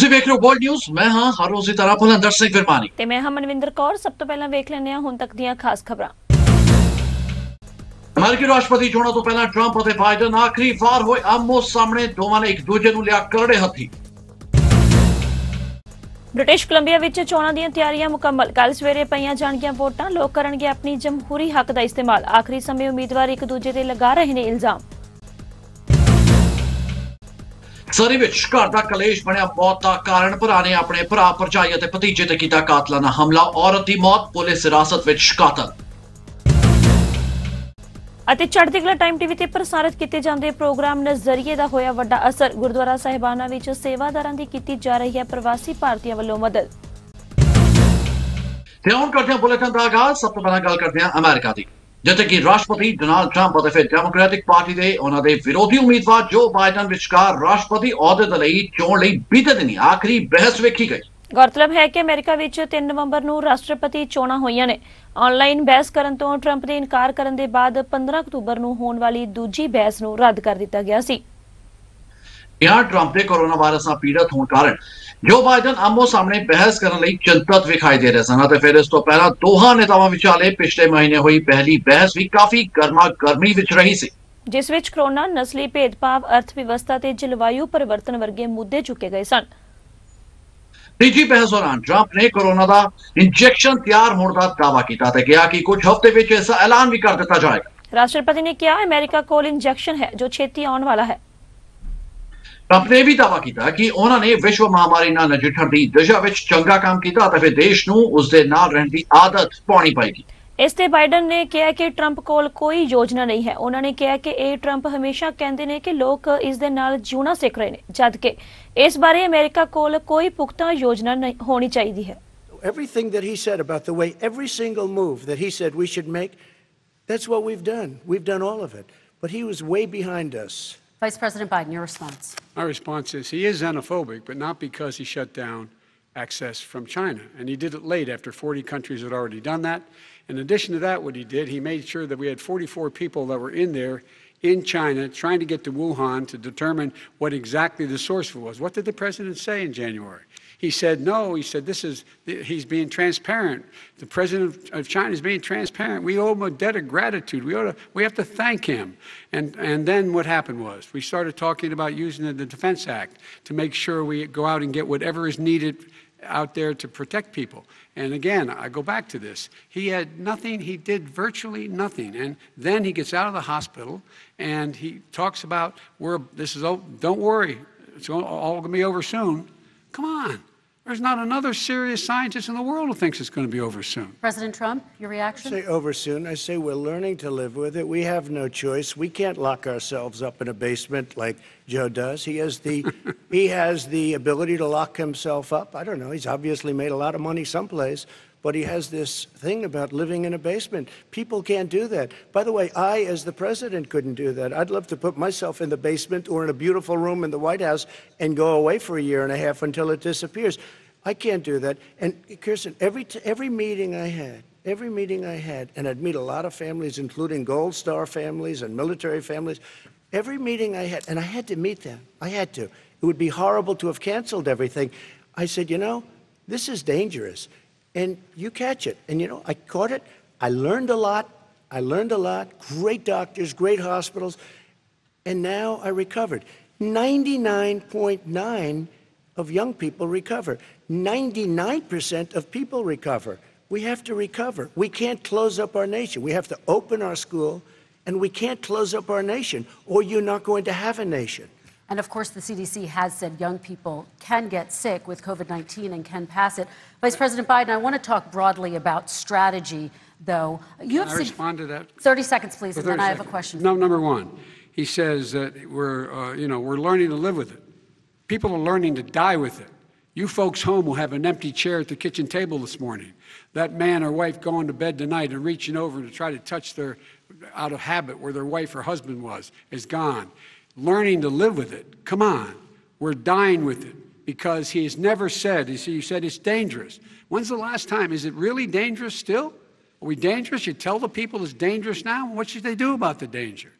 ਤੁਸੀਂ ਵੇਖ ਰਹੇ ਹੋ ਵਰਲਡ ਨਿਊਜ਼। ਮੈਂ ਹਾਂ ਹਰ ਰੋਜ਼ ਦੀ ਤਰ੍ਹਾਂ ਭੁਲੰਦਰ ਸਿੰਘ ਵਿਰਮਾਨੀ ਤੇ ਮੈਂ ਹਾਂ ਮਨਵਿੰਦਰ ਕੌਰ। ਸਭ ਤੋਂ ਪਹਿਲਾਂ ਵੇਖ ਲੈਂਦੇ ਹਾਂ ਹੁਣ ਤੱਕ ਦੀਆਂ ਖਾਸ ਖਬਰਾਂ। ਅਮਰੀਕੀ ਰਾਸ਼ਟਰਪਤੀ ਚੋਣਾਂ ਤੋਂ ਪਹਿਲਾਂ ਟਰੰਪ ਅਤੇ ਬਾਈਡਨ ਆਖਰੀ ਵਾਰ ਹੋਏ ਆਮੋ ਸਾਹਮਣੇ। ਦੋਵਾਂ ਨੇ ਇੱਕ ਦੂਜੇ ਨੂੰ ਲਿਆ ਕਰੜੇ ਹੱਥੀ। ਬ੍ਰਿਟਿਸ਼ ਕੋਲੰਬੀਆ ਵਿੱਚ ਚੋਣਾਂ ਦੀਆਂ ਤਿਆਰੀਆਂ ਮੁਕੰਮਲ। ਕੱਲ ਸਵੇਰੇ ਪਈਆਂ ਜਾਣਗੀਆਂ ਵੋਟਾਂ। ਲੋਕ ਕਰਨਗੇ ਆਪਣੀ ਜਮਹੂਰੀ ਹੱਕ ਦਾ ਇਸਤੇਮਾਲ। ਆਖਰੀ ਸਮੇਂ ਉਮੀਦਵਾਰ ਇੱਕ ਦੂਜੇ ਤੇ ਲਗਾ ਰਹੇ ਨੇ ਇਲਜ਼ਾਮ। ਸਰੀ ਵਿੱਚ ਘਰ ਦਾ ਕਲੇਸ਼ ਬਣਿਆ ਮੌਤ ਦਾ ਕਾਰਨ। ਭਰਾ ਨੇ ਆਪਣੇ ਭਰਾ ਭਰਜਾਈ ਅਤੇ ਭਤੀਜੇ ਤੇ ਕੀਤਾ ਕਾਤਲਾਨਾ ਹਮਲਾ। ਔਰਤ ਦੀ ਮੌਤ, ਪੁਲਿਸ ਹਿਰਾਸਤ ਵਿੱਚ ਕਾਤਲ। ਅਤੇ ਚੜ੍ਹਦੀ ਕਲਾ ਟਾਈਮ ਟੀਵੀ ਤੇ ਪ੍ਰਸਾਰਿਤ ਕੀਤੇ ਜਾਂਦੇ ਪ੍ਰੋਗਰਾਮ ਨਜ਼ਰੀਏ ਦਾ ਹੋਇਆ ਵੱਡਾ ਅਸਰ। ਗੁਰਦੁਆਰਾ ਸਾਹਿਬਾਨਾਂ ਵਿੱਚ ਸੇਵਾਦਾਰਾਂ ਦੀ ਕੀਤੀ ਜਾ ਰਹੀ ਹੈ ਪ੍ਰਵਾਸੀ ਭਾਰਤੀਆਂ ਵੱਲੋਂ ਮਦਦ। ਤੇ ਹੁਣ ਕਰਦੇ ਹਾਂ ਬੁਲੇਟਿਨ ਦਾ ਆਗਾਜ਼। ਸਭ ਤੋਂ ਪਹਿਲਾਂ ਗੱਲ ਕਰਦੇ ਹਾਂ ਅਮਰੀਕਾ ਦੀ, ਜਿੱਥੇ ਕਿ ਰਾਸ਼ਟਰਪਤੀ ਡੋਨਾਲਡ ਟਰੰਪ ਅਤੇ ਫਿਰ ਡੈਮੋਕ੍ਰੈਟਿਕ ਪਾਰਟੀ ਦੇ ਉਹਨਾਂ ਦੇ ਵਿਰੋਧੀ ਉਮੀਦਵਾਰ ਜੋ ਬਾਈਡਨ ਵਿਚਕਾਰ ਰਾਸ਼ਟਰਪਤੀ ਅਹੁਦੇ ਦੇ ਲਈ ਚੋਣ ਲਈ ਬੀਤੇ ਦਿਨੀ ਆਖਰੀ ਬਹਿਸ ਵੇਖੀ ਗਈ। ਗੌਰਤਲਬ ਹੈ ਕਿ ਅਮਰੀਕਾ ਵਿੱਚ 3 ਨਵੰਬਰ ਨੂੰ ਰਾਸ਼ਟਰਪਤੀ ਚੋਣਾਂ ਹੋਈਆਂ ਨੇ। ਆਨਲਾਈਨ ਬਹਿਸ ਕਰਨ ਤੋਂ ਟਰੰਪ ਦੇ ਇਨਕਾਰ ਕਰਨ ਦੇ ਬਾਅਦ 15 ਅਕਤੂਬਰ ਨੂੰ ਹੋਣ ਵਾਲੀ ਦੂਜੀ ਬਹਿਸ ਨੂੰ ਰੱਦ ਕਰ ਦਿੱਤਾ ਗਿਆ ਸੀ। यहाँ ट्रंप ने कोरोना वायरस ਨਾਲ ਪੀੜਤ ਹੋਣ ਕਾਰਨ ਜੋ ਬਾਈਡਨ ਆਮੋ ਸਾਹਮਣੇ ਬਹਿਸ ਕਰਨ ਲਈ ਚਿੰਤਤ ਵਿਖਾਈ ਦੇ ਰਹੇ ਸਨ। ਅਤੇ ਫਿਰ ਇਸ ਤੋਂ ਪਹਿਲਾਂ ਦੋਹਾਂ ਨੇਤਾਵਾਂ ਵਿਚਾਲੇ ਪਿਛਲੇ ਮਹੀਨੇ ਹੋਈ ਪਹਿਲੀ ਬਹਿਸ ਵੀ ਕਾਫੀ ਗਰਮਾ ਗਰਮੀ ਵਿੱਚ ਰਹੀ ਸੀ, ਜਿਸ ਵਿੱਚ ਕਰੋਨਾ, ਨਸਲੀ ਭੇਦਭਾਵ, ਅਰਥ ਵਿਵਸਥਾ ਤੇ ਜਲਵਾਯੂ ਪਰਿਵਰਤਨ ਵਰਗੇ ਮੁੱਦੇ ਚੁੱਕੇ ਗਏ ਸਨ। ਤੀਜੀ ਬਹਿਸ ਦੌਰਾਨ ਟਰੰਪ ਨੇ ਕੋਰੋਨਾ ਦਾ ਇੰਜੈਕਸ਼ਨ ਤਿਆਰ ਹੋਣ ਦਾ ਦਾਅਵਾ ਕੀਤਾ ਤੇ ਕਿਹਾ ਕਿ ਕੁਝ ਹਫ਼ਤੇ ਵਿੱਚ ਇਸ ਦਾ ਐਲਾਨ ਵੀ ਕਰ ਦਿੱਤਾ ਜਾਏਗਾ। ਰਾਸ਼ਟਰਪਤੀ ਨੇ ਕਿਹਾ ਅਮਰੀਕਾ ਕੋਲ ਇੰਜੈਕਸ਼ਨ ਹੈ ਜੋ ਛੇਤੀ ਆਉਣ ਵਾਲਾ ਹੈ। ਟਰੰਪ ਨੇ ਵੀ ਦਾਅਵਾ ਕੀਤਾ ਕਿ ਉਹਨਾਂ ਨੇ ਵਿਸ਼ਵ ਮਹਾਮਾਰੀ ਨਾਲ ਨਜਿੱਠਣ ਦੀ ਦਿਸ਼ਾ ਵਿੱਚ ਚੰਗਾ ਕੰਮ ਕੀਤਾ ਅਤੇ ਫਿਰ ਦੇਸ਼ ਨੂੰ ਉਸ ਦੇ ਨਾਲ ਰਹਿਣ ਦੀ ਆਦਤ ਪਾਉਣੀ ਪਏਗੀ। ਇਸ ਤੇ ਬਾਈਡਨ ਨੇ ਕਿਹਾ ਕਿ ਟਰੰਪ ਕੋਲ ਕੋਈ ਯੋਜਨਾ ਨਹੀਂ ਹੈ। ਉਹਨਾਂ ਨੇ ਕਿਹਾ ਕਿ ਇਹ ਟਰੰਪ ਹਮੇਸ਼ਾ ਕਹਿੰਦੇ ਨੇ ਕਿ ਲੋਕ ਇਸ ਦੇ ਨਾਲ ਜਿਉਣਾ ਸਿੱਖ ਰਹੇ ਨੇ, ਜਦਕਿ ਇਸ ਬਾਰੇ ਅਮਰੀਕਾ ਕੋਲ ਕੋਈ ਪੁਖਤਾ ਯੋਜਨਾ ਹੋਣੀ ਚਾਹੀਦੀ ਹੈ। Everything that he said about the way every single move that he said we should make, that's what we've done. We've done all of it. But he was way behind us. Vice President Biden, your response. My response is he is xenophobic, but not because he shut down access from China. And he did it late after 40 countries had already done that. In addition to that, what he did, he made sure that we had 44 people that were in there in China trying to get to Wuhan to determine what exactly the source was. What did the president say in January? He said, no, he said, he's being transparent. The president of China is being transparent. We owe him a debt of gratitude. We have to thank him. And then what happened was we started talking about using the Defense Act to make sure we go out and get whatever is needed out there to protect people. And again, I go back to this. He had nothing. He did virtually nothing. And then he gets out of the hospital and he talks about, don't worry, it's all going to be over soon. Come on. There's not another serious scientist in the world who thinks it's going to be over soon. President Trump, your reaction? I say over soon. I say we're learning to live with it. We have no choice. We can't lock ourselves up in a basement like Joe does. He has the ability to lock himself up. I don't know. He's obviously made a lot of money someplace, but he has this thing about living in a basement. People can't do that. By the way, I, as the president, couldn't do that. I'd love to put myself in the basement or in a beautiful room in the White House and go away for a year and a half until it disappears. I can't do that. And Kirsten, every meeting I had, and I'd meet a lot of families, including Gold Star families and military families. Every meeting I had, and I had to meet them. I had to. It would be horrible to have canceled everything. I said, this is dangerous. And you catch it. And, I caught it. I learned a lot. Great doctors, great hospitals. And now I recovered. 99.9 of young people recover. 99% of people recover. We have to recover. We can't close up our nation. We have to open our school, and we can't close up our nation, or you're not going to have a nation. And of course, the CDC has said young people can get sick with COVID-19 and can pass it. Vice President Biden, I want to talk broadly about strategy, though. Can I respond to that? 30 seconds, please, and then I have a question. No, number one, he says that we're learning to live with it. People are learning to die with it. You folks home will have an empty chair at the kitchen table this morning. That man or wife going to bed tonight and reaching over to try to touch out of habit where their wife or husband is gone. Learning to live with it. Come on. We're dying with it because he has never said, you said it's dangerous. When's the last time? Is it really dangerous still? Are we dangerous? You tell the people it's dangerous now? What should they do about the danger?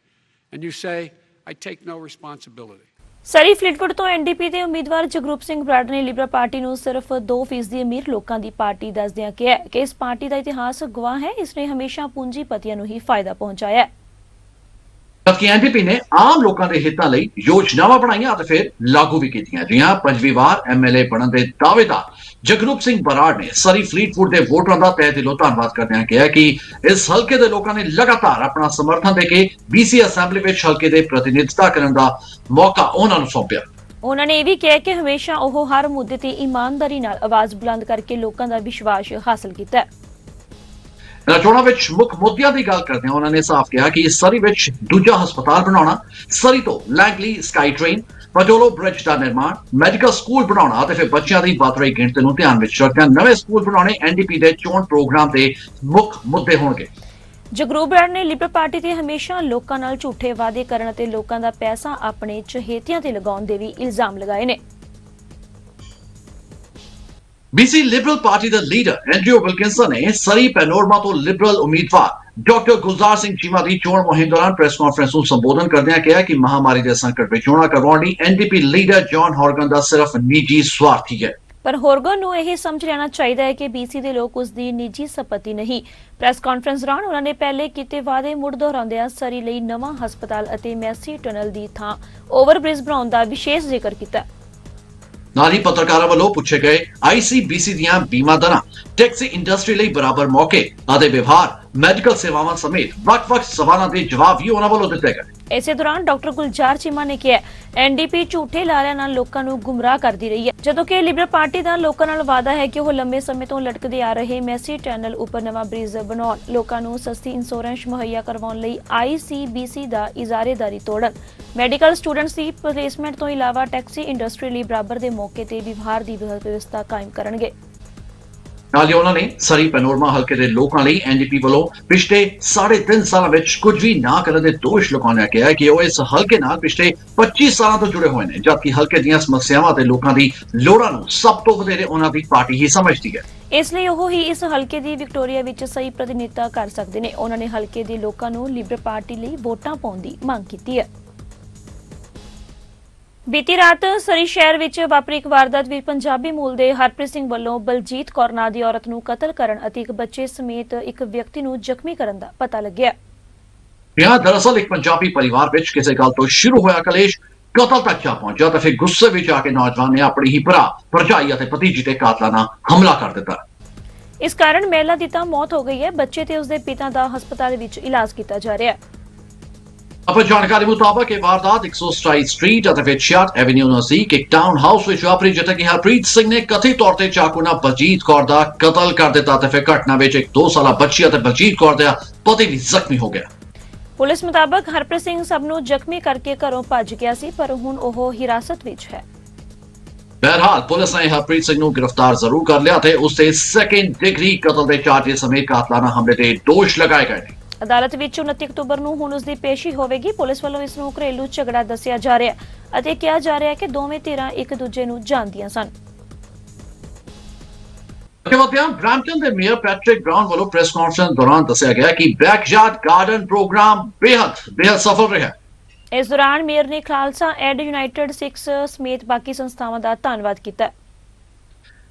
And you say, I take no responsibility. Surrey Fleetwood ਤੋਂ NDP ਦੇ ਉਮੀਦਵਾਰ ਜਗਰੂਪ ਸਿੰਘ ਬਰਾੜ ਨੇ Liberal party ਨੂੰ ਸਿਰਫ 2% ਅਮੀਰ ਲੋਕਾਂ ਦੀ party ਦੱਸਦਿਆਂ ਕਿਹਾ ਕਿ ਇਸ ਪਾਰਟੀ ਦਾ ਇਤਿਹਾਸ ਗਵਾਹ ਹੈ, ਇਸ ਨੇ ਹਮੇਸ਼ਾ ਪੂੰਜੀਪਤੀਆਂ ਨੂੰ ਹੀ ਫਾਇਦਾ ਪਹੁੰਚਾਇਆ ਹੈ। जबकि एनडीपी ने आम लोगों के हितों ਲਈ योजनावां ਬਣਾਈਆਂ ਅਤੇ ਫਿਰ ਲਾਗੂ ਵੀ ਕੀਤੀਆਂ। ਜੀ ਹਾਂ, 5ਵੀਂ ਵਾਰ ਐਮਐਲਏ ਬਣਨ ਦੇ ਦਾਅਵੇਦਾਰ ਜਗਰੂਪ ਸਿੰਘ ਬਰਾੜ ਨੇ ਸਰੀ ਫਲੀਟਵੁੱਡ ਦੇ ਵੋਟਰਾਂ ਦਾ ਤਹਿ ਦਿਲੋਂ ਧੰਨਵਾਦ ਕਰਦਿਆਂ ਕਿਹਾ ਕਿ ਇਸ ਹਲਕੇ ਦੇ ਲੋਕਾਂ ਨੇ ਲਗਾਤਾਰ ਆਪਣਾ ਸਮਰਥਨ ਦੇ ਕੇ ਬੀਸੀ ਅਸੈਂਬਲੀ ਵਿੱਚ ਹਲਕੇ ਦੇ ਪ੍ਰਤੀਨਿਧਤਾ ਕਰਨ ਦਾ ਮੌਕਾ ਉਹਨਾਂ ਨੂੰ ਸੌਂਪਿਆ। ਉਹਨਾਂ ਨੇ ਇਹ ਵੀ ਕਿਹਾ ਕਿ ਹਮੇਸ਼ਾ ਉਹ ਹਰ ਮੁੱਦੇ ਤੇ ਇਮਾਨਦਾਰੀ ਨਾਲ ਆਵਾਜ਼ ਬੁਲੰਦ ਕਰਕੇ ਲੋਕਾਂ ਦਾ ਵਿਸ਼ਵਾਸ ਹਾਸਲ ਕੀਤਾ ਹੈ। ਚੋਣਾਂ ਵਿੱਚ ਮੁੱਖ ਮੁੱਦਿਆਂ ਦੀ ਗੱਲ ਕਰਦੇ ਹਾਂ ਉਹਨਾਂ ਨੇ ਸਾਫ਼ ਕਿਹਾ ਕਿ ਸਰੀ ਵਿੱਚ ਦੂਜਾ ਹਸਪਤਾਲ ਬਣਾਉਣਾ, ਸਰੀ ਤੋਂ ਲੈਂਗਲੀ ਸਕਾਈ ਟ੍ਰੇਨ, ਪਟੋਲੋ ਬ੍ਰਿਜ ਦਾ ਨਿਰਮਾਣ, ਮੈਡੀਕਲ ਸਕੂਲ ਬਣਾਉਣਾ ਅਤੇ ਫਿਰ ਬੱਚਿਆਂ ਦੀ ਵੱਧ ਰਹੀ ਗਿਣਤੀ ਨੂੰ ਧਿਆਨ ਵਿੱਚ ਰੱਖਦਿਆਂ ਨਵੇਂ ਸਕੂਲ ਬਣਾਉਣੇ ਐਨਡੀਪੀ ਦੇ ਚੋਣ ਪ੍ਰੋਗਰਾਮ ਦੇ ਮੁੱਖ ਮੁੱਦੇ ਹੋਣਗੇ। ਜਗਰੂਪ ਬਰਾੜ ਨੇ ਲਿਬਰਲ ਪਾਰਟੀ ਤੇ ਹਮੇਸ਼ਾ ਲੋਕਾਂ ਨਾਲ ਝੂਠੇ ਵਾਅਦੇ ਕਰਨ ਅਤੇ ਲੋਕਾਂ ਦਾ ਪੈਸਾ ਆਪਣੇ ਚਹੇਤਿਆਂ ਤੇ ਲਗਾਉਣ ਦੇ ਵੀ ਇਲਜ਼ਾਮ ਲਗਾਏ ਨੇ। बीसी लिबरल पार्टी के लीडर एंड्रयू विल्किंसन ने सरी पैनोरमा तो लिबरल उम्मीदवार डॉक्टर गुलजार सिंह चीमा की चोण मुहिम दौरान प्रेस कॉन्फ्रेंस को संबोधन करदे कहा कि महामारी के संकट में चोणां करवाउण लई एनडीपी लीडर जॉन हॉर्गन का सिर्फ निजी स्वार्थ ही है। ਪਰ ਹੋਰਗਨ ਨੂੰ ਇਹ ਸਮਝ ਲੈਣਾ ਚਾਹੀਦਾ ਹੈ ਕਿ ਬੀਸੀ ਦੇ ਲੋਕ ਉਸ ਦੀ ਨਿੱਜੀ ਸੰਪਤੀ ਨਹੀਂ। ਪ੍ਰੈਸ ਕਾਨਫਰੰਸ ਦੌਰਾਨ ਉਹਨਾਂ ਨੇ ਪਹਿਲੇ ਕੀਤੇ ਵਾਅਦੇ ਮੁੜ ਦੁਹਰਾਉਂਦਿਆਂ ਸਰੀ ਲਈ ਨਵਾਂ ਹਸਪਤਾਲ ਅਤੇ ਮੈਸੀ ਟਨਲ ਦੀ ਥਾਂ ਓਵਰਬ੍ਰਿਜ ਬਣਾਉਣ ਦਾ ਵਿਸ਼ੇਸ਼ ਜ਼ਿਕਰ ਕੀਤਾ। ਨਾਲ ਹੀ ਪੱਤਰਕਾਰਾਂ ਵੱਲੋਂ ਪੁੱਛੇ ਗਏ ਆਈਸੀਬੀਸੀ ਦੀਆਂ ਬੀਮਾ ਦਰਾਂ, ਟੈਕਸੀ ਇੰਡਸਟਰੀ ਲਈ ਬਰਾਬਰ ਮੌਕੇ ਅਤੇ ਵਿਵਹਾਰ, ਮੈਡੀਕਲ ਸੇਵਾਵਾਂ ਸਮੇਤ ਵੱਖ-ਵੱਖ ਸਵਾਲਾਂ ਦੇ ਜਵਾਬ ਵੀ ਉਹਨਾਂ ਵੱਲੋਂ ਦਿੱਤੇ ਗਏ। ਇਸੇ ਦੌਰਾਨ ਡਾਕਟਰ ਗੁਲਜ਼ਾਰ ਚੀਮਾ ਨੇ ਕਿਹਾ ਐਨਡੀਪੀ ਝੂਠੇ ਲਾਰਿਆਂ ਨਾਲ ਲੋਕਾਂ ਨੂੰ ਗੁੰਮਰਾਹ ਕਰਦੀ ਰਹੀ ਹੈ, ਜਦੋਂ ਕਿ ਲਿਬਰਲ ਪਾਰਟੀ ਦਾ ਲੋਕਾਂ ਨਾਲ ਵਾਅਦਾ ਹੈ ਕਿ ਉਹ ਲੰਮੇ ਸਮੇਂ ਤੋਂ ਲਟਕਦੇ ਆ ਰਹੇ ਮੈਸੀ ਟਨਲ ਉੱਪਰ ਨਵਾਂ ਬ੍ਰਿਜ ਬਣਾਉਣ, ਲੋਕਾਂ ਨੂੰ ਸਸਤੀ ਇੰਸ਼ੋਰੈਂਸ ਮੁਹੱਈਆ ਕਰਵਾਉਣ ਲਈ ਆਈਸੀਬੀਸੀ ਦਾ ਇਜ਼ਾਰੇਦਾਰੀ ਤੋੜਨ, ਮੈਡੀਕਲ ਸਟੂਡੈਂਟਸ ਦੀ ਪਲੇਸਮੈਂਟ ਤੋਂ ਇਲਾਵਾ ਟੈਕਸੀ ਇੰਡਸਟਰੀ ਲਈ ਬਰਾਬਰ ਦੇ ਮੌਕੇ ਤੇ ਵਿਵਹਾਰ ਦੀ ਵਿਵਸਥਾ ਕਾਇਮ ਕਰਨਗੇ। ਨਾਲ ਹੀ ਉਹਨਾਂ ਨੇ ਸਰੀ ਪੈਨੋਰਮਾ ਹਲਕੇ ਦੇ ਲੋਕਾਂ ਲਈ ਐਨਡੀਪੀ ਵੱਲੋਂ ਪਿਛਲੇ 3.5 ਸਾਲਾਂ ਵਿੱਚ ਕੁਝ ਵੀ ਨਾ ਕਰਨ ਦੇ ਦੋਸ਼ ਲਗਾਉਂਦਿਆਂ ਕਿਹਾ ਕਿ ਉਹ ਇਸ ਹਲਕੇ ਨਾਲ ਪਿਛਲੇ 25 ਸਾਲਾਂ ਤੋਂ ਜੁੜੇ ਹੋਏ ਨੇ, ਜਦਕਿ ਹਲਕੇ ਦੀਆਂ ਸਮੱਸਿਆਵਾਂ ਤੇ ਲੋਕਾਂ ਦੀ ਲੋੜਾਂ ਨੂੰ ਸਭ ਤੋਂ ਵਧੇਰੇ ਉਹਨਾਂ ਦੀ ਪਾਰਟੀ ਹੀ ਸਮਝਦੀ ਹੈ। ਇਸ ਲਈ ਉਹ ਹੀ ਇਸ ਹਲਕੇ ਦੀ ਵਿਕਟੋਰੀਆ ਵਿੱਚ ਸਹੀ ਪ੍ਰਤੀਨਿਧਤਾ ਕਰ ਸਕਦੇ ਨੇ। ਉਹਨਾਂ ਨੇ ਹਲਕੇ ਦੇ ਲੋਕਾਂ ਨੂੰ ਲਿਬਰਲ ਪਾਰਟੀ ਲਈ ਵੋਟਾਂ ਪਾਉਣ ਦੀ ਮੰਗ ਕੀਤੀ ਹੈ। ਬੀਤੀ ਰਾਤ ਸਰੀ ਸ਼ਹਿਰ ਵਿੱਚ ਵਾਪਰੀ ਇੱਕ ਵਾਰਦਾਤ ਵਿੱਚ ਪੰਜਾਬੀ ਮੂਲ ਦੇ ਹਰਪ੍ਰੀਤ ਸਿੰਘ ਵੱਲੋਂ ਬਲਜੀਤ ਕੌਰ ਨਾਂ ਦੀ ਔਰਤ ਨੂੰ ਕਤਲ ਕਰਨ ਅਤੇ ਇੱਕ ਬੱਚੇ ਸਮੇਤ ਇੱਕ ਵਿਅਕਤੀ ਨੂੰ ਜ਼ਖਮੀ ਕਰਨ ਦਾ ਪਤਾ ਲੱਗਿਆ। ਦਰਅਸਲ ਇੱਕ ਪੰਜਾਬੀ ਪਰਿਵਾਰ ਵਿੱਚ ਕਿਸੇ ਗੱਲ ਤੋਂ ਸ਼ੁਰੂ ਹੋਇਆ ਕਲੇਸ਼ ਕਤਲ ਤੱਕ ਜਾ ਪਹੁੰਚਿਆ ਤਾਂ ਫਿਰ ਗੁੱਸੇ ਵਿੱਚ ਆ ਕੇ ਨੌਜਵਾਨ ਨੇ ਆਪਣੀ ਹੀ ਭਰਾ, ਭਰਜਾਈ ਅਤੇ ਭਤੀਜੀ ਤੇ ਕਾਤਲਾਨਾ ਹਮਲਾ ਕਰ ਦਿੱਤਾ। ਇਸ ਕਾਰਨ ਮਹਿਲਾ ਦੀ ਤਾਂ ਮੌਤ ਹੋ ਗਈ ਹੈ। ਬੱਚੇ ਤੇ ਉਸਦੇ ਪਿਤਾ ਦਾ ਹਸਪਤਾਲ ਵਿੱਚ ਇਲਾਜ ਕੀਤਾ ਜਾ ਰਿਹਾ ਹੈ। अपनी जानकारी मुताबिक ये वारदात 127 स्ट्रीट ਅਤੇ 66 ਐਵੇਨਿਊ ਨਜ਼ਦੀਕ ਇੱਕ ਟਾਊਨ ਹਾਊਸ ਵਿੱਚ ਵਾਪਰੀ, ਜਿੱਥੇ ਕਿ ਹਰਪ੍ਰੀਤ ਸਿੰਘ ਨੇ ਕਥਿਤ ਤੌਰ ਤੇ ਚਾਕੂ ਨਾਲ ਬਲਜੀਤ ਕੌਰ ਦਾ ਕਤਲ ਕਰ ਦਿੱਤਾ ਤੇ ਫਿਰ ਘਟਨਾ ਵਿੱਚ ਇੱਕ 2 ਸਾਲਾ ਬੱਚੀ ਅਤੇ ਬਲਜੀਤ ਕੌਰ ਦਾ ਪਤੀ ਵੀ ਜ਼ਖਮੀ ਹੋ ਗਿਆ। ਪੁਲਿਸ ਮੁਤਾਬਕ ਹਰਪ੍ਰੀਤ ਸਿੰਘ ਸਭ ਨੂੰ ਜ਼ਖਮੀ ਕਰਕੇ ਘਰੋਂ ਭੱਜ ਗਿਆ ਸੀ, ਪਰ ਹੁਣ ਉਹ ਹਿਰਾਸਤ ਵਿੱਚ ਹੈ। ਬਹਰਹਾਲ ਪੁਲਿਸ ਨੇ ਹਰਪ੍ਰੀਤ ਸਿੰਘ ਨੂੰ ਗ੍ਰਿਫਤਾਰ ਜ਼ਰੂਰ ਕਰ ਲਿਆ ਤੇ ਉਸ ਤੇ ਸੈਕੰਡ ਡਿਗਰੀ ਕਤਲ ਦੇ ਚਾਰਜ ਸਮੇਤ ਕਾਤਲਾਨਾ ਹਮਲੇ ਦੇ ਦੋਸ਼ ਲਗਾਏ ਗਏ ਨੇ। ਅਦਾਲਤ ਵਿੱਚ 29 ਅਕਤੂਬਰ ਨੂੰ ਹੁਣ ਉਸ ਦੀ ਪੇਸ਼ੀ ਹੋਵੇਗੀ। ਪੁਲਿਸ ਵੱਲੋਂ ਇਸ ਨੂੰ ਘਰੇਲੂ ਝਗੜਾ ਦੱਸਿਆ ਜਾ ਰਿਹਾ ਹੈ ਅਤੇ ਕਿਹਾ ਜਾ ਰਿਹਾ ਹੈ ਕਿ ਦੋਵੇਂ ਧਿਰਾਂ ਇੱਕ ਦੂਜੇ ਨੂੰ ਜਾਣਦੀਆਂ ਸਨ। ਬ੍ਰੈਂਪਟਨ ਦੇ ਮੇਅਰ ਪੈਟ੍ਰਿਕ ਬਰਾਊਨ ਵੱਲੋਂ ਪ੍ਰੈਸ ਕਾਨਫਰੰਸ ਦੌਰਾਨ ਦੱਸਿਆ ਗਿਆ ਕਿ ਬੈਕਯਾਰਡ ਗਾਰਡਨ ਪ੍ਰੋਗਰਾਮ ਬੇਹੱਦ ਸਫਲ ਰਿਹਾ। ਇਸ ਦੌਰਾਨ ਮੇਅਰ ਨੇ ਖਾਲਸਾ ਐਡ ਯੂਨਾਈਟਿਡ ਸਿੱਖਸ ਸਮੇਤ ਬਾਕੀ ਸੰਸਥਾਵਾਂ ਦਾ ਧੰਨਵਾਦ ਕੀਤਾ।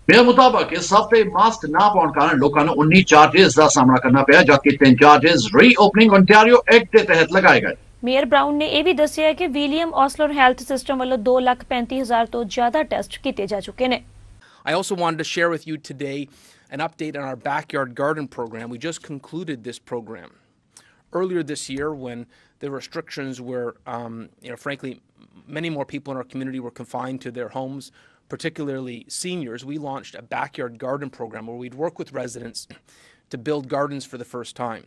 मेरे मुताबिक इस हफ्ते मास्क ना पाने कारण लोगों को 19 चार्जेस का सामना करना पाया, जबकि 3 चार्जेस रीओपनिंग ओंटारियो एक्ट के तहत लगाए गए। मेयर ब्राउन ने यह भी दस्सिया कि विलियम ऑस्लर हेल्थ सिस्टम वालों 2,35,000 तो ज्यादा टेस्ट किए जा चुके हैं। I also wanted to share with you today an update on our backyard garden program. We just concluded this program earlier this year when the restrictions were, frankly, many more people in our community were confined to their homes, particularly seniors. We launched a backyard garden program where we'd work with residents to build gardens for the first time.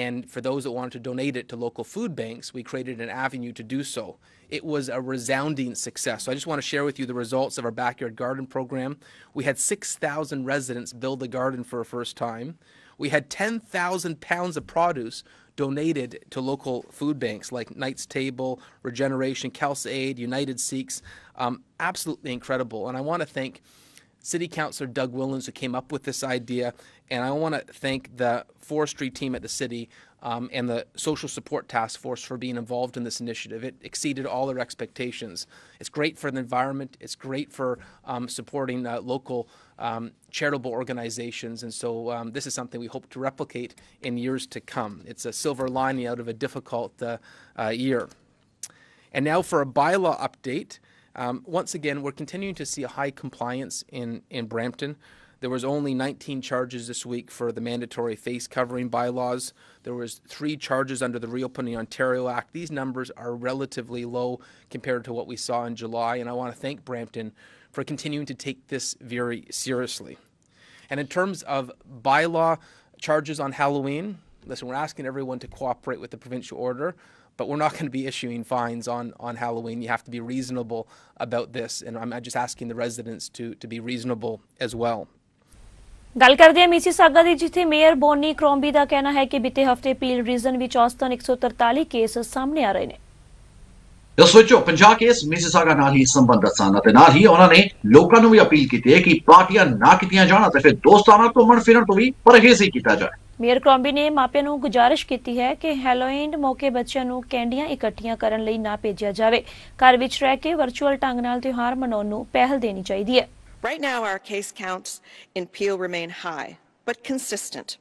And for those that wanted to donate it to local food banks, we created an avenue to do so. It was a resounding success. So I just want to share with you the results of our backyard garden program. We had 6,000 residents build a garden for the first time. We had 10,000 pounds of produce donated to local food banks like Knight's Table, Regeneration, CalSaid, United Sikhs. Absolutely incredible. And I want to thank City Councillor Doug Willans, who came up with this idea, And I want to thank the forestry team at the city and the social support task force for being involved in this initiative. It exceeded all their expectations. It's great for the environment. It's great for supporting local charitable organizations. And so this is something we hope to replicate in years to come. It's a silver lining out of a difficult year. And now for a bylaw update. Once again, we're continuing to see a high compliance in Brampton. There was only 19 charges this week for the mandatory face covering bylaws. There was 3 charges under the Reopening Ontario Act. These numbers are relatively low compared to what we saw in July, and I want to thank Brampton for continuing to take this very seriously. And in terms of bylaw charges on Halloween, listen, we're asking everyone to cooperate with the provincial order, but we're not going to be issuing fines on Halloween. You have to be reasonable about this, and I'm just asking the residents to be reasonable as well. ਗੱਲ ਕਰਦੇ ਹਾਂ Mississauga ਦੀ, ਜਿੱਥੇ mayor Boney ਕ੍ਰੋਮਬੀ ਦਾ ਕਹਿਣਾ ਹੈ ਕਿ ਬੀਤੇ ਹਫ਼ਤੇ peel reason ਵਿੱਚ ਔਸਤਨ 143 ਕੇਸ ਸਾਹਮਣੇ ਆ ਰਹੇ ਨੇ। ਇਸ ਵਿੱਚ 50 ਕੇਸ ਮਿਸੀਸਾਗਾ ਨਾਲ ਹੀ ਸੰਬੰਧਿਤ ਸਨ ਅਤੇ ਨਾਲ ਹੀ ਉਹਨਾਂ ਨੇ ਲੋਕਾਂ ਨੂੰ ਵੀ ਅਪੀਲ ਕੀਤੀ ਹੈ ਕਿ ਪਾਰਟੀਆਂ ਨਾ ਕੀਤੀਆਂ ਜਾਣ ਅਤੇ ਫਿਰ ਦੋਸਤਾਨਾ ਘੁੰਮਣ ਫਿਰਨ ਤੋਂ ਵੀ ਪਰਹੇਜ਼ ਹੀ ਕੀਤਾ ਜਾਏ। ਮੇਅਰ ਕ੍ਰੋਮਬੀ ਨੇ ਮਾਪਿਆਂ ਨੂੰ ਗੁਜ਼ਾਰਿਸ਼ ਕੀਤੀ ਹੈ ਕਿ ਹੈਲੋਇਨ ਮੌਕੇ ਬੱਚਿਆਂ ਨੂੰ ਕੈਂਡੀਆਂ ਇਕੱਠੀਆਂ ਕਰਨ ਲਈ ਨਾ ਭੇਜਿਆ ਜਾਵੇ। ਘਰ ਵਿੱਚ ਰਹਿ ਕੇ ਵਰਚੁਅਲ ਢੰਗ ਨਾਲ ਤਿਉਹਾਰ ਮਨਾਉਣ ਨੂੰ ਪਹਿਲ ਦੇਣੀ ਚਾਹੀਦੀ ਹੈ। Right now, our case counts in Peel remain high, but consistent,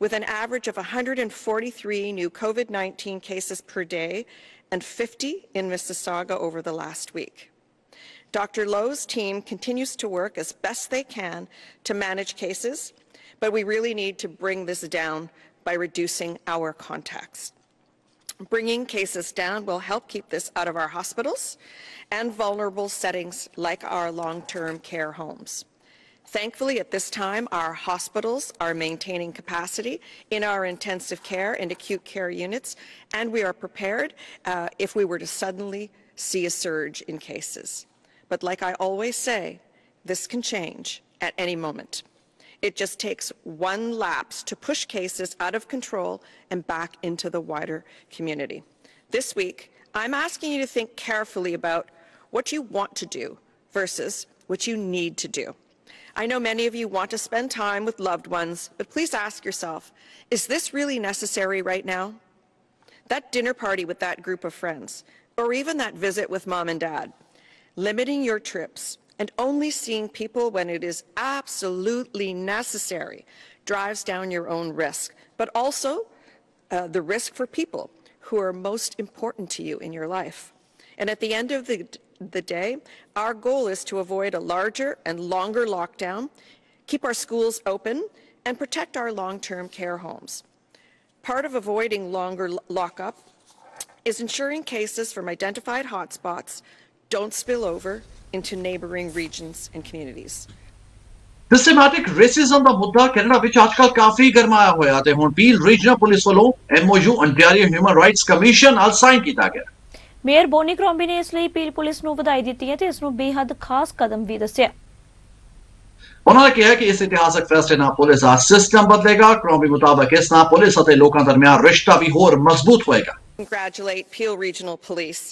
with an average of 143 new COVID-19 cases per day and 50 in Mississauga over the last week. Dr. Lowe's team continues to work as best they can to manage cases, but we really need to bring this down by reducing our contacts. Bringing cases down will help keep this out of our hospitals and vulnerable settings like our long-term care homes. Thankfully, at this time, our hospitals are maintaining capacity in our intensive care and acute care units, and we are prepared if we were to suddenly see a surge in cases. But like I always say, this can change at any moment. It just takes one lapse to push cases out of control and back into the wider community. This week, I'm asking you to think carefully about what you want to do versus what you need to do. I know many of you want to spend time with loved ones, but please ask yourself, is this really necessary right now? That dinner party with that group of friends, or even that visit with mom and dad, limiting your trips and only seeing people when it is absolutely necessary drives down your own risk, but also the risk for people who are most important to you in your life. And at the end of the day, our goal is to avoid a larger and longer lockdown, keep our schools open, and protect our long-term care homes. Part of avoiding longer lockup is ensuring cases from identified hotspots don't spill over into neighboring regions and communities. Systematic racism ਦਾ ਮੁੱਦਾ Canada ਵਿੱਚ ਅੱਜਕੱਲ ਕਾਫੀ ਗਰਮਾਇਆ ਹੋਇਆ ਤੇ ਹੁਣ peel regional police ਵੱਲੋਂ MOU ontario Human Rights Commission ਨਾਲ sign ਕੀਤਾ ਗਿਆ। ਮੇਅਰ ਬੋਨੀ ਕ੍ਰੋਮਬੀ ਨੇ ਇਸ ਲਈ ਪੀਲ ਪੁਲਿਸ ਨੂੰ ਵਧਾਈ ਦਿੱਤੀ ਹੈ ਤੇ ਇਸ ਨੂੰ ਬੇਹੱਦ ਖਾਸ ਕਦਮ ਵੀ ਦੱਸਿਆ। ਉਹਨਾਂ ਨੇ ਕਿਹਾ ਕਿ ਇਸ ਇਤਿਹਾਸਕ ਫੈਸਲੇ ਨਾਲ ਪੁਲਿਸ ਦਾ ਸਿਸਟਮ ਬਦਲੇਗਾ। ਕ੍ਰੋਮਬੀ ਮੁਤਾਬਕ ਇਸ ਨਾਲ ਪੁਲਿਸ ਅਤੇ ਲੋਕਾਂ ਦਰਮਿਆਨ ਰਿਸ਼ਤਾ ਵੀ ਹੋਰ ਮਜ਼ਬੂਤ ਹੋਏਗਾ। Congratulate Peel Regional Police.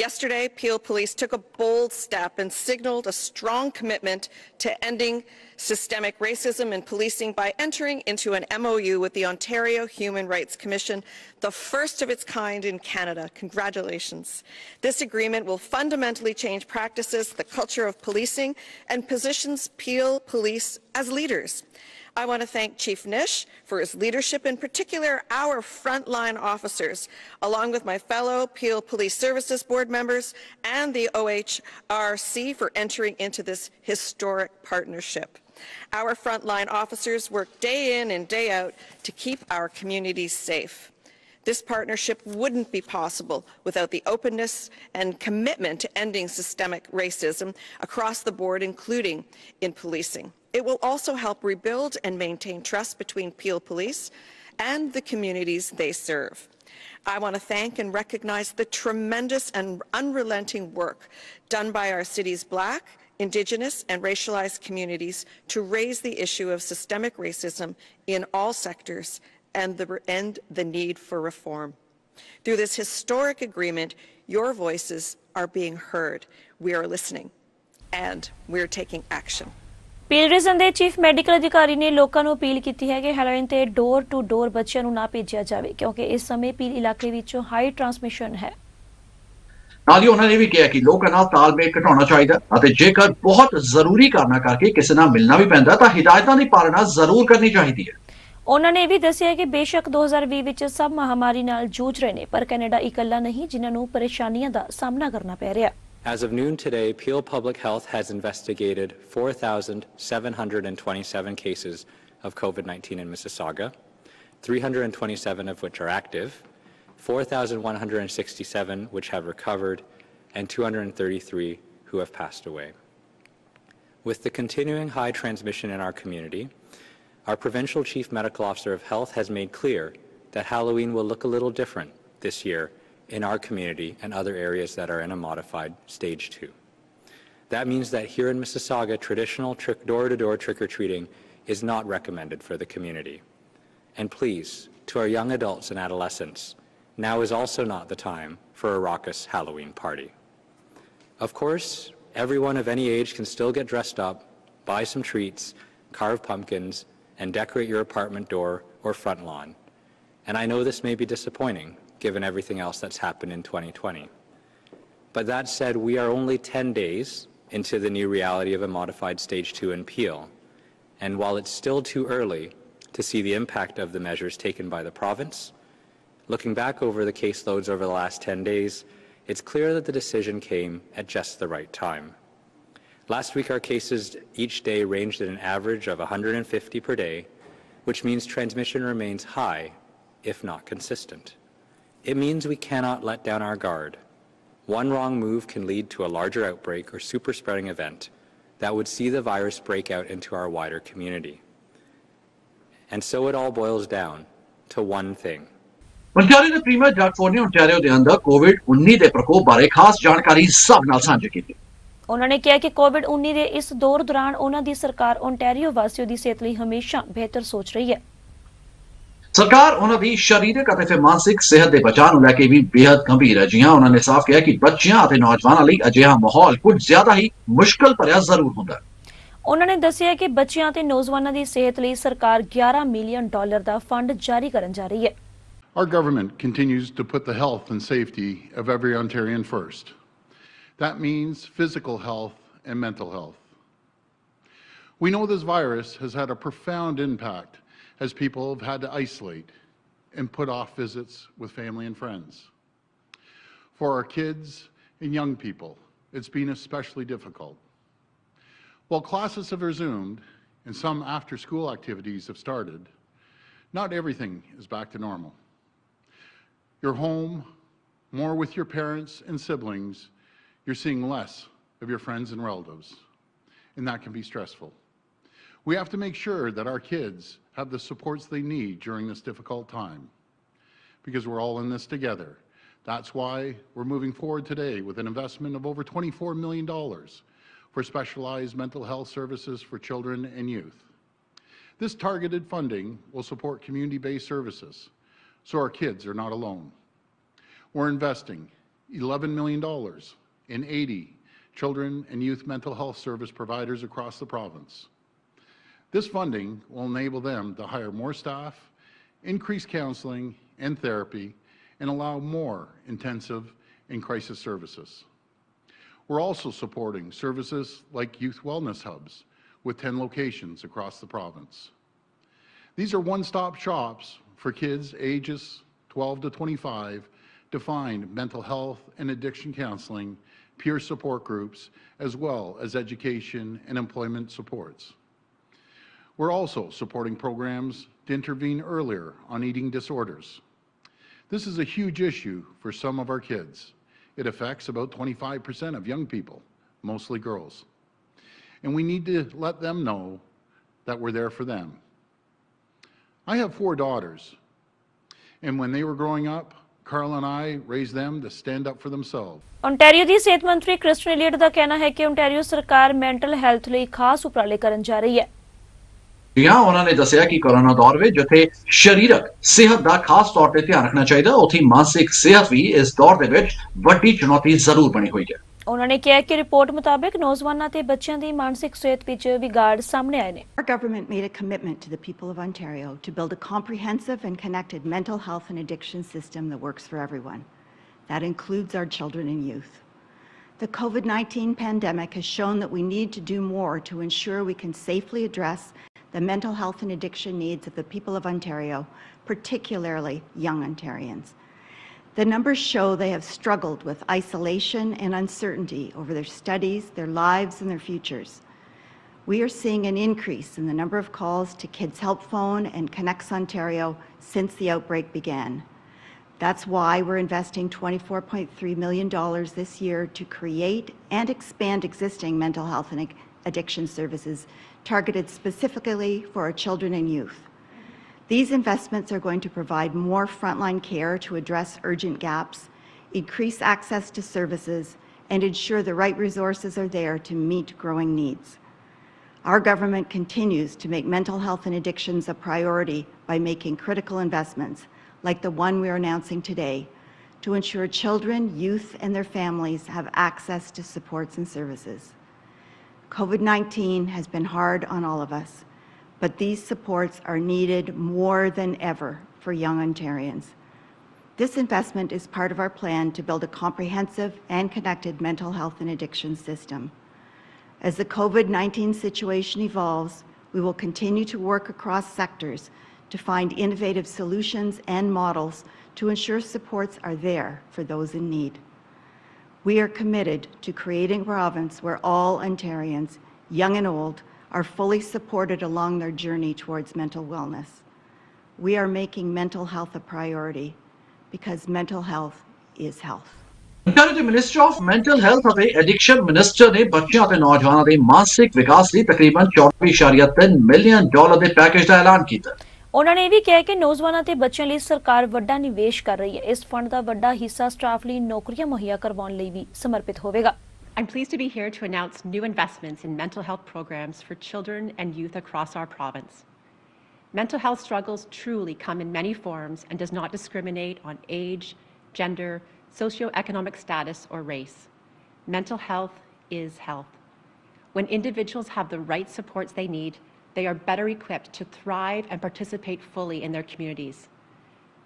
Yesterday, Peel Police took a bold step and signaled a strong commitment to ending systemic racism in policing by entering into an MOU with the Ontario Human Rights Commission, the first of its kind in Canada. Congratulations. This agreement will fundamentally change practices, the culture of policing, and positions Peel Police as leaders. I want to thank Chief Nish for his leadership, in particular our frontline officers, along with my fellow Peel Police Services Board members and the OHRC for entering into this historic partnership. Our frontline officers work day in and day out to keep our communities safe. This partnership wouldn't be possible without the openness and commitment to ending systemic racism across the board, including in policing. It will also help rebuild and maintain trust between Peel Police and the communities they serve. I want to thank and recognize the tremendous and unrelenting work done by our city's Black, Indigenous and racialized communities to raise the issue of systemic racism in all sectors and the need for reform. Through this historic agreement, your voices are being heard. We are listening, and we are taking action. Peel region ਦੇ chief medical ਅਧਿਕਾਰੀ ਨੇ ਲੋਕਾਂ ਨੂੰ appeal ਕੀਤੀ ਹੈ ਕਿ ਹੈਲੋਇਨ ਤੇ door to door ਬੱਚਿਆਂ ਨੂੰ ਨਾ ਭੇਜਿਆ ਜਾਵੇ ਕਿਉਂਕਿ ਇਸ ਸਮੇਂ ਪੀਲ ਇਲਾਕੇ ਵਿੱਚ ਹਾਈ ਟ੍ਰਾਂਸਮਿਸ਼ਨ ਹੈ। ਨਾਲ ਹੀ ਉਹਨਾਂ ਨੇ ਵੀ ਕਿਹਾ ਕਿ ਲੋਕਾਂ ਨਾਲ ਤਾਲਮੇਲ ਘਟਾਉਣਾ ਚਾਹੀਦਾ ਅਤੇ ਜੇਕਰ ਬਹੁਤ ਜ਼ਰੂਰੀ ਕਾਰਨਾਂ ਕਰਕੇ ਕਿਸੇ ਨਾਲ ਮਿਲਣਾ ਵੀ ਪੈਂਦਾ ਤਾਂ ਹਿਦਾਇਤਾਂ ਦੀ ਪਾਲਣਾ ਜ਼ਰੂਰ ਕਰਨੀ ਚਾਹੀਦੀ ਹੈ। ਉਹਨਾਂ ਨੇ ਵੀ ਦੱਸਿਆ ਕਿ ਬੇਸ਼ੱਕ 2020 ਵਿੱਚ ਸਭ ਮਹਾਮਾਰੀ ਨਾਲ ਜੂਝ ਰਹੇ ਨੇ ਪਰ ਕੈਨੇਡਾ ਇਕੱਲਾ ਨਹੀਂ ਜਿਨ੍ਹਾਂ ਨੂੰ ਪਰੇਸ਼ਾਨੀਆਂ ਦਾ ਸਾਹਮਣਾ ਕਰਨਾ ਪੈ ਰਿਹਾ। As of noon today, Peel Public Health has investigated 4,727 cases of COVID-19 in Mississauga, 327 of which are active, 4,167 which have recovered, and 233 who have passed away. With the continuing high transmission in our community, our Provincial Chief Medical Officer of Health has made clear that Halloween will look a little different this year in our community and other areas that are in a modified stage 2. That means that here in Mississauga, traditional door-to-door trick-or-treating is not recommended for the community. And please, to our young adults and adolescents, now is also not the time for a raucous Halloween party. Of course, everyone of any age can still get dressed up, buy some treats, carve pumpkins, and decorate your apartment door or front lawn. And I know this may be disappointing, given everything else that's happened in 2020. But that said, we are only 10 days into the new reality of a modified stage 2 in Peel. And while it's still too early to see the impact of the measures taken by the province, looking back over the caseloads over the last 10 days, it's clear that the decision came at just the right time. Last week, our cases each day ranged at an average of 150 per day, which means transmission remains high, if not consistent. It means we cannot let down our guard. One wrong move can lead to a larger outbreak or super spreading event that would see the virus break out into our wider community. And so it all boils down to one thing. Ontario ਦੇ premier ਜੱਟ Ford ਨੇ ontario ਦੇ ਅੰਦਰ COVID-19 ਦੇ ਪ੍ਰਕੋਪ ਬਾਰੇ ਖਾਸ ਜਾਣਕਾਰੀ ਸਭ ਨਾਲ ਸਾਂਝੀ ਕੀਤੀ। ਉਹਨਾਂ ਨੇ ਕਿਹਾ ਕਿ COVID-19 ਦੇ ਇਸ ਦੌਰ ਦੌਰਾਨ ਉਹਨਾਂ ਦੀ ਸਰਕਾਰ ontario ਵਾਸੀਆਂ ਦੀ ਸਿਹਤ ਲਈ ਹਮੇਸ਼ਾ ਬਿਹਤਰ ਸੋਚ ਰਹੀ ਹੈ। ਸਰਕਾਰ ਉਹਨਾਂ ਦੀ ਸਰੀਰਕ ਅਤੇ ਫਿਰ ਮਾਨਸਿਕ ਸਿਹਤ ਦੇ ਬਚਾਅ ਨੂੰ ਲੈ ਕੇ ਵੀ ਬੇहद ਗੰਭੀਰ ਹੈ। ਜੀ ਹਾਂ, ਉਹਨਾਂ ਨੇ ਸਾਫ਼ ਕਿਹਾ ਕਿ ਬੱਚਿਆਂ ਅਤੇ ਨੌਜਵਾਨਾਂ ਲਈ ਅਜਿਹਾ ਮਾਹੌਲ ਕੁਝ ਜ਼ਿਆਦਾ ਹੀ ਮੁਸ਼ਕਲ ਭਰਿਆ ਜ਼ਰੂਰ ਹੁੰਦਾ ਹੈ। ਉਹਨਾਂ ਨੇ ਦੱਸਿਆ ਕਿ ਬੱਚਿਆਂ ਅਤੇ ਨੌਜਵਾਨਾਂ ਦੀ ਸਿਹਤ ਲਈ ਸਰਕਾਰ $11 ਮਿਲੀਅਨ ਦਾ ਫੰਡ ਜਾਰੀ ਕਰਨ ਜਾ ਰਹੀ ਹੈ। Our government continues to put the health and safety of every Ontarian first. That means physical health and mental health. We know this virus has had a profound impact as people have had to isolate and put off visits with family and friends. For our kids and young people, it's been especially difficult. While classes have resumed and some after-school activities have started, not everything is back to normal. You're home, more with your parents and siblings, you're seeing less of your friends and relatives, and that can be stressful. We have to make sure that our kids have the supports they need during this difficult time, because we're all in this together. That's why we're moving forward today with an investment of over $24 million for specialized mental health services for children and youth. This targeted funding will support community-based services, so our kids are not alone. We're investing $11 million in 80 children and youth mental health service providers across the province. This funding will enable them to hire more staff, increase counseling and therapy, and allow more intensive and crisis services. We're also supporting services like youth wellness hubs with 10 locations across the province. These are one-stop shops for kids ages 12 to 25 to find mental health and addiction counseling, peer support groups, as well as education and employment supports. We're also supporting programs to intervene earlier on eating disorders. This is a huge issue for some of our kids. It affects about 25% of young people, mostly girls. And we need to let them know that we're there for them. I have 4 daughters, and when they were growing up, Carl and I raised them to stand up for themselves. ontario ਦੀ ਸਿਹਤ ਮੰਤਰੀ Kristen ਏਲੀਅਟ ਦਾ ਕਹਿਣਾ ਹੈ ਕਿ ontario ਸਰਕਾਰ mental health ਲਈ ਖਾਸ ਉਪਰਾਲੇ ਕਰਨ ਜਾ ਰਹੀ ਹੈ। ਜੀ ਹਾਂ, ਉਹਨਾਂ ਨੇ ਦੱਸਿਆ ਕਿ ਕੋਰੋਨਾ ਦੌਰ ਵਿੱਚ ਜਿੱਥੇ ਸਰੀਰਕ ਸਿਹਤ ਦਾ ਖਾਸ ਤੌਰ ਤੇ ਧਿਆਨ ਰੱਖਣਾ ਚਾਹੀਦਾ, ਉੱਥੇ ਮਾਨਸਿਕ ਸਿਹਤ ਵੀ ਇਸ ਦੌਰ ਦੇ ਵਿੱਚ ਵੱਡੀ ਚੁਣੌਤੀ ਜ਼ਰੂਰ ਬਣੀ ਹੋਈ ਹੈ। ਉਹਨਾਂ ਨੇ ਕਿਹਾ ਕਿ ਰਿਪੋਰਟ ਮੁਤਾਬਕ ਨੌਜਵਾਨਾਂ ਤੇ ਬੱਚਿਆਂ ਦੀ ਮਾਨਸਿਕ ਸਿਹਤ ਵਿੱਚ ਵਿਗਾੜ ਸਾਹਮਣੇ ਆਏ ਨੇ। Our government made a commitment to the people of Ontario to build a comprehensive and connected mental health and addiction system that works for everyone. That includes our children and youth. The COVID-19 pandemic has shown that we need to do more to ensure we can safely address the mental health and addiction needs of the people of Ontario, particularly young Ontarians. The numbers show they have struggled with isolation and uncertainty over their studies, their lives, and their futures. We are seeing an increase in the number of calls to Kids Help Phone and Connects Ontario since the outbreak began. That's why we're investing $24.3 million this year to create and expand existing mental health and addiction services targeted specifically for our children and youth. These investments are going to provide more frontline care to address urgent gaps, increase access to services, and ensure the right resources are there to meet growing needs. Our government continues to make mental health and addictions a priority by making critical investments, like the one we are announcing today, to ensure children, youth, and their families have access to supports and services. COVID-19 has been hard on all of us, but these supports are needed more than ever for young Ontarians. This investment is part of our plan to build a comprehensive and connected mental health and addiction system. As the COVID-19 situation evolves, we will continue to work across sectors to find innovative solutions and models to ensure supports are there for those in need. We are committed to creating a province where all Ontarians, young and old, are fully supported along their journey towards mental wellness. We are making mental health a priority because mental health is health. Ontario ਦੇ minister of mental health ਅਤੇ addiction minister ਨੇ ਬੱਚਿਆਂ ਅਤੇ ਨੌਜਵਾਨਾਂ ਦੇ ਮਾਨਸਿਕ ਵਿਕਾਸ ਲਈ ਤਕਰੀਬਨ $24.3 ਮਿਲੀਅਨ ਦੇ ਪੈਕੇਜ ਦਾ ਐਲਾਨ ਕੀਤਾ। ਉਹਨਾਂ ਨੇ ਇਹ ਵੀ ਕਿਹਾ ਕਿ ਨੌਜਵਾਨਾਂ ਤੇ ਬੱਚਿਆਂ ਲਈ ਸਰਕਾਰ ਵੱਡਾ ਨਿਵੇਸ਼ ਕਰ ਰਹੀ ਹੈ। ਇਸ ਫੰਡ ਦਾ ਵੱਡਾ ਹਿੱਸਾ ਸਟਾਫ ਲਈ ਨੌਕਰੀਆਂ ਮੁਹੱਈਆ ਕਰਵਾਉਣ ਲਈ ਵੀ ਸਮਰਪਿਤ ਹੋਵੇਗਾ। I'm pleased to be here to announce new investments in mental health programs for children and youth across our province. Mental health struggles truly come in many forms and does not discriminate on age, gender, socioeconomic status, or race. Mental health is health. When individuals have the right supports they need, they are better equipped to thrive and participate fully in their communities.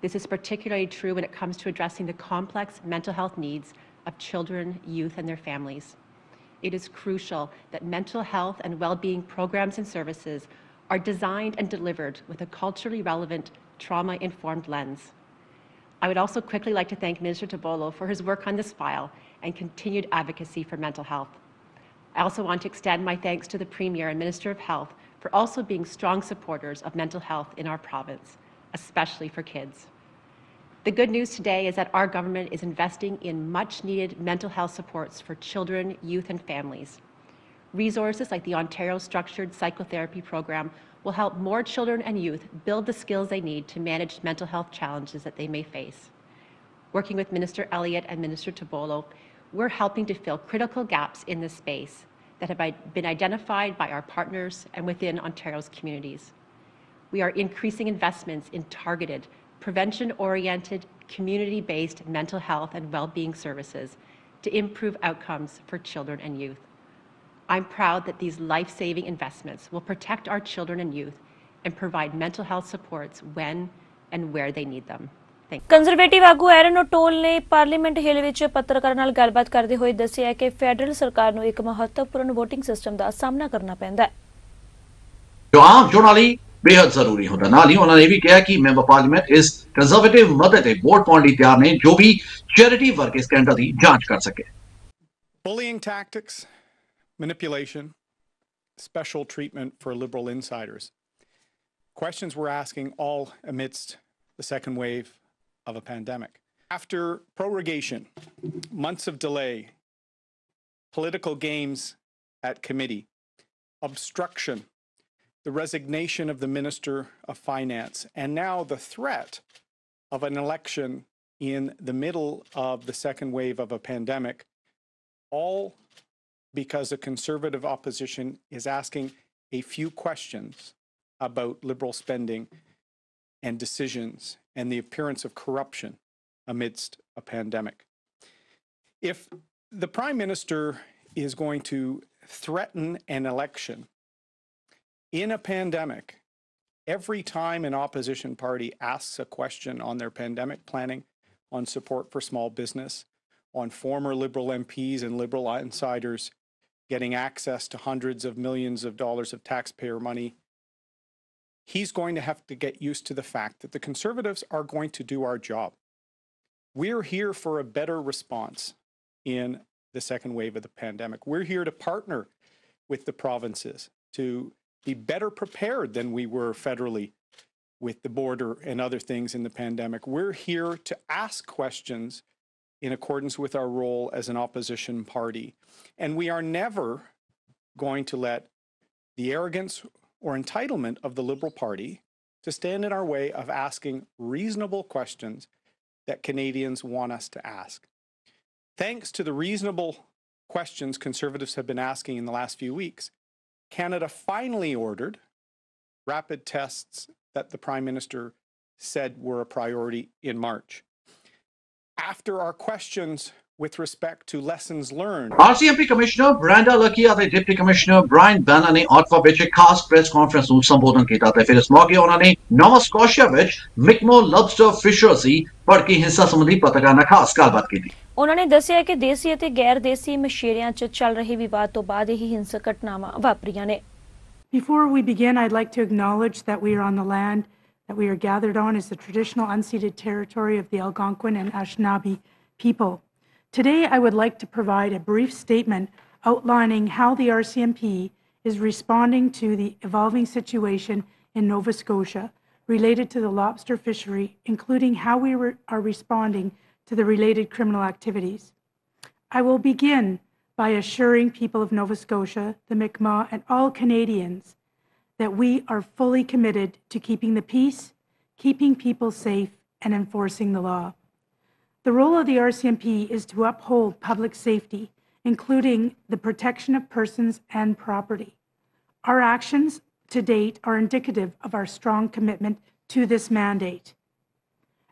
This is particularly true when it comes to addressing the complex mental health needs of children, youth, and their families. It is crucial that mental health and well-being programs and services are designed and delivered with a culturally relevant, trauma-informed lens. I would also quickly like to thank Minister Tabolo for his work on this file and continued advocacy for mental health. I also want to extend my thanks to the Premier and Minister of Health for also being strong supporters of mental health in our province, especially for kids. The good news today is that our government is investing in much-needed mental health supports for children, youth, and families. Resources like the Ontario Structured Psychotherapy Program will help more children and youth build the skills they need to manage mental health challenges that they may face. Working with Minister Elliott and Minister Tabolo, we're helping to fill critical gaps in this space that have been identified by our partners and within Ontario's communities. We are increasing investments in targeted, prevention-oriented, community-based mental health and well-being services to improve outcomes for children and youth. I'm proud that these life-saving investments will protect our children and youth and provide mental health supports when and where they need them. Conservative ਆਗੂ iron ਓਟੋਲ ਨੇ parliament ਹਿੱਲ ਵਿੱਚ ਪੱਤਰਕਾਰਾਂ ਨਾਲ ਗੱਲਬਾਤ ਕਰਦੇ ਹੋਏ ਦੱਸਿਆ ਕਿ ਫੈਡਰਲ ਸਰਕਾਰ ਨੂੰ ਇੱਕ ਮਹੱਤਵਪੂਰਨ ਵੋਟਿੰਗ ਸਿਸਟਮ ਦਾ ਸਾਹਮਣਾ ਕਰਨਾ ਪੈਂਦਾ ਹੈ ਜੋ ਆਮ ਚੋਣਾਂ ਲਈ ਬੇहद ਜ਼ਰੂਰੀ ਹੁੰਦਾ। ਨਾਲ ਹੀ ਉਹਨਾਂ ਨੇ ਵੀ ਕਿਹਾ ਕਿ ਮੈਂਬਰ ਪਾਰਲੀਮੈਂਟ ਇਸ ਕੰਜ਼ਰਵੇਟਿਵ ਮਤੇ ਤੇ ਵੋਟ ਪਾਉਣ ਲਈ ਤਿਆਰ ਨੇ ਜੋ ਵੀ ਚੈਰਿਟੀ ਵਰਗੇ ਸਕੈਂਡਲ ਦੀ ਜਾਂਚ ਕਰ ਸਕੇ। Bullying tactics, manipulation, special treatment for liberal insiders. Questions we're asking all amidst the second wave of a pandemic. After prorogation, months of delay, political games at committee, obstruction, the resignation of the Minister of Finance, and now the threat of an election in the middle of the second wave of a pandemic, all because a Conservative opposition is asking a few questions about Liberal spending and decisions and the appearance of corruption amidst a pandemic. If The Prime Minister is going to threaten an election in a pandemic every time an opposition party asks a question on their pandemic planning, on support for small business, on former Liberal MPs and Liberal insiders getting access to hundreds of millions of dollars of taxpayer money. He's going to have to get used to the fact that the Conservatives are going to do our job. We're here for a better response in the second wave of the pandemic. We're here to partner with the provinces to be better prepared than we were federally with the border and other things in the pandemic. We're here to ask questions in accordance with our role as an opposition party. And we are never going to let the arrogance or entitlement of the Liberal Party to stand in our way of asking reasonable questions that Canadians want us to ask. Thanks to the reasonable questions Conservatives have been asking in the last few weeks, Canada finally ordered rapid tests that the Prime Minister said were a priority in March. After our questions with respect to lessons learned, RCMP Commissioner Brenda Lucky ਅਤੇ Deputy Commissioner Brian Banner ਨੇ Ottawa ਵਿੱਚ ਇੱਕ ਖਾਸ press conference ਨੂੰ ਸੰਬੋਧਨ ਕੀਤਾ ਤੇ ਫਿਰ ਇਸ ਮੌਕੇ ਉਹਨਾਂ ਨੇ ਨੋਵਾ ਸਕੋਸ਼ੀਆ ਵਿੱਚ ਮਿਕਮੋ ਲਬਸਟਰ ਫਿਸ਼ਰਸੀ ਭੜਕੀ ਹਿੰਸਾ ਸੰਬੰਧੀ ਪੱਤਰਕਾਰਾਂ ਨਾਲ ਖਾਸ ਗੱਲਬਾਤ ਕੀਤੀ। ਉਹਨਾਂ ਨੇ ਦੱਸਿਆ ਕਿ ਦੇਸੀ ਅਤੇ ਗੈਰ ਦੇਸੀ ਮਛੇਰਿਆਂ 'ਚ ਚੱਲ ਰਹੇ ਵਿਵਾਦ ਤੋਂ ਬਾਅਦ ਇਹ ਹਿੰਸਕ ਘਟਨਾਵਾਂ ਵਾਪਰੀਆਂ ਨੇ। Before we begin, I'd like to acknowledge that we are on the land that we are gathered on is the traditional unceded territory of the Algonquin and Anishinaabe people. Today, I would like to provide a brief statement outlining how the RCMP is responding to the evolving situation in Nova Scotia related to the lobster fishery, including how we are responding to the related criminal activities. I will begin by assuring people of Nova Scotia, the Mi'kmaq, and all Canadians that we are fully committed to keeping the peace, keeping people safe, and enforcing the law. The role of the RCMP is to uphold public safety, including the protection of persons and property. Our actions to date are indicative of our strong commitment to this mandate.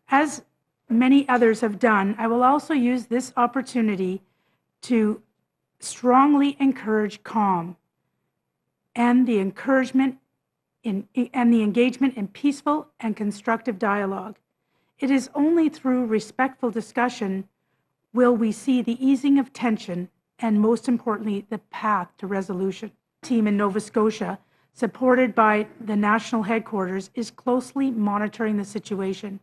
As many others have done, I will also use this opportunity to strongly encourage calm and the engagement in peaceful and constructive dialogue. It is only through respectful discussion will we see the easing of tension and, most importantly, the path to resolution. The team in Nova Scotia, supported by the national headquarters, is closely monitoring the situation.